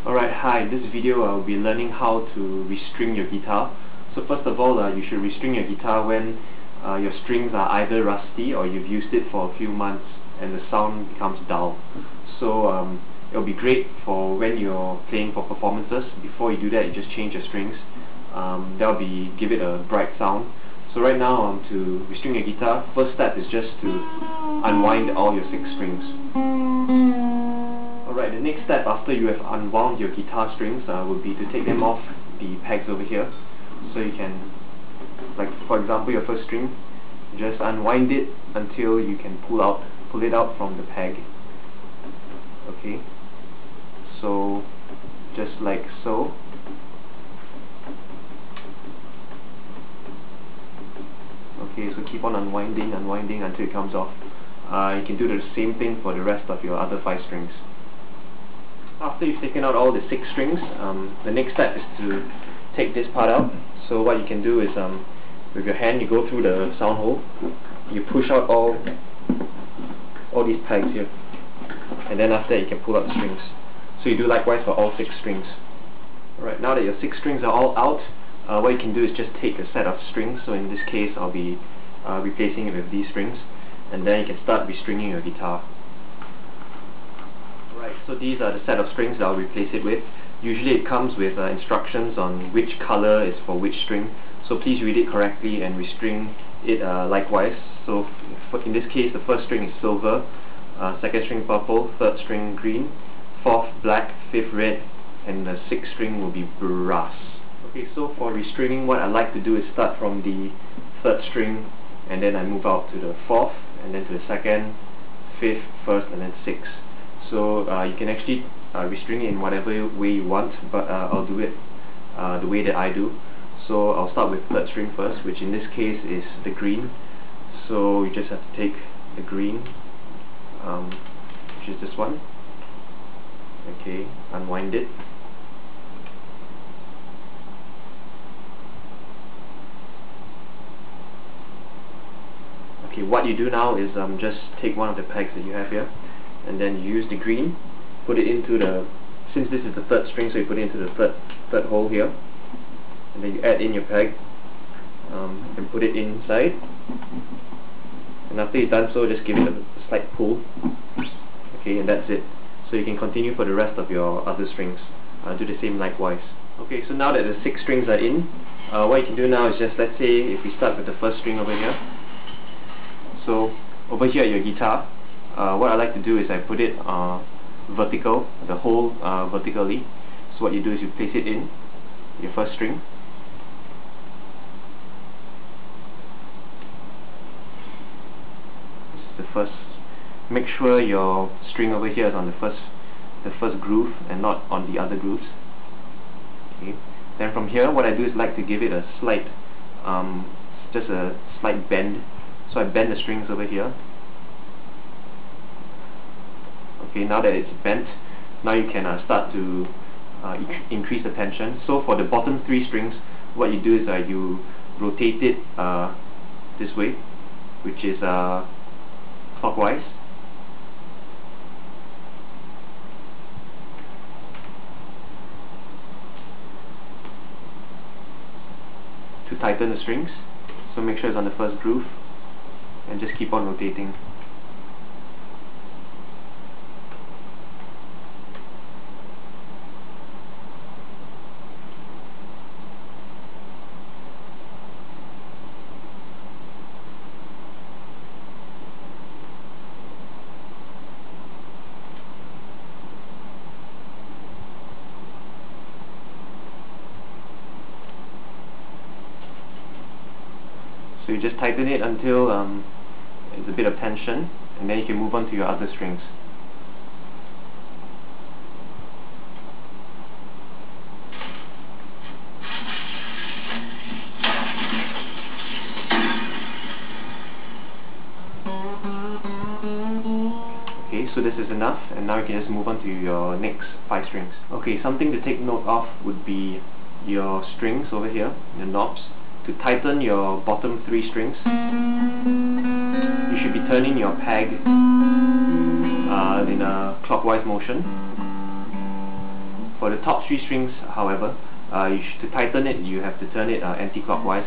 Alright, hi, in this video I'll be learning how to restring your guitar. So first of all, you should restring your guitar when your strings are either rusty or you've used it for a few months and the sound becomes dull. So it'll be great for when you're playing for performances. Before you do that, you just change your strings. Give it a bright sound. So right now, to restring your guitar, first step is just to unwind all your 6 strings. Alright, the next step after you have unwound your guitar strings would be to take them off the pegs over here. So you can, like for example your first string, just unwind it until you can pull it out from the peg. Okay, so just like so. Okay, so keep on unwinding until it comes off. You can do the same thing for the rest of your other 5 strings. After you've taken out all the 6 strings, the next step is to take this part out. So what you can do is, with your hand, you go through the sound hole, you push out all these pegs here, and then after that you can pull out the strings. So you do likewise for all 6 strings. Alright, now that your 6 strings are all out, what you can do is just take a set of strings. So in this case I'll be replacing it with these strings, and then you can start restringing your guitar. Right, so these are the set of strings that I'll replace it with. Usually it comes with instructions on which color is for which string, so please read it correctly and restring it likewise. So in this case, the first string is silver, second string purple, third string green, fourth black, fifth red, and the 6th string will be brass. Okay, so for restringing, what I like to do is start from the 3rd string, and then I move out to the 4th, and then to the 2nd, 5th, 1st, and then 6th. So you can actually restring it in whatever way you want, but I'll do it the way that I do. So I'll start with 3rd string first, which in this case is the green. So you just have to take the green, which is this one. Okay, unwind it. Okay, what you do now is just take one of the pegs that you have here, and then you use the green, put it into the, since this is the 3rd string, so you put it into the third hole here, and then you add in your peg and put it inside, and after you've done so, just give it a slight pull. Okay, and that's it. So you can continue for the rest of your other strings. Do the same likewise. Okay, so now that the 6 strings are in, what you can do now is just, let's say if we start with the first string over here. So over here at your guitar, what I like to do is I put it vertical, the hole vertically. So what you do is you place it in your first string. This is the first. Make sure your string over here is on the first groove and not on the other grooves. Okay. Then from here, what I do is like to give it a slight, just a slight bend. So I bend the strings over here. Okay, now that it's bent, now you can start to increase the tension. So for the bottom 3 strings, what you do is you rotate it this way, which is clockwise. To tighten the strings. So make sure it's on the first groove, and just keep on rotating. So you just tighten it until there's a bit of tension, and then you can move on to your other strings. Okay, so this is enough, and now you can just move on to your next 5 strings. Okay, something to take note of would be your strings over here, the knobs. To tighten your bottom 3 strings, you should be turning your peg in a clockwise motion. For the top 3 strings, however, to tighten it, you have to turn it anti-clockwise.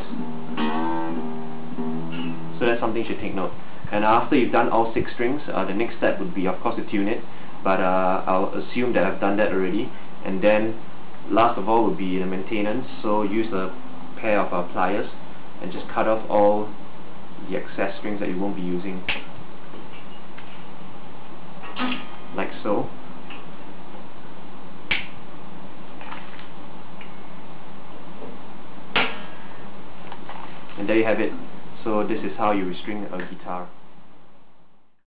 So that's something you should take note. And after you've done all 6 strings, the next step would be, of course, to tune it. But I'll assume that I've done that already. And then, last of all, would be the maintenance. So use a pair of pliers and just cut off all the excess strings that you won't be using, like so. And there you have it. So this is how you restring a guitar.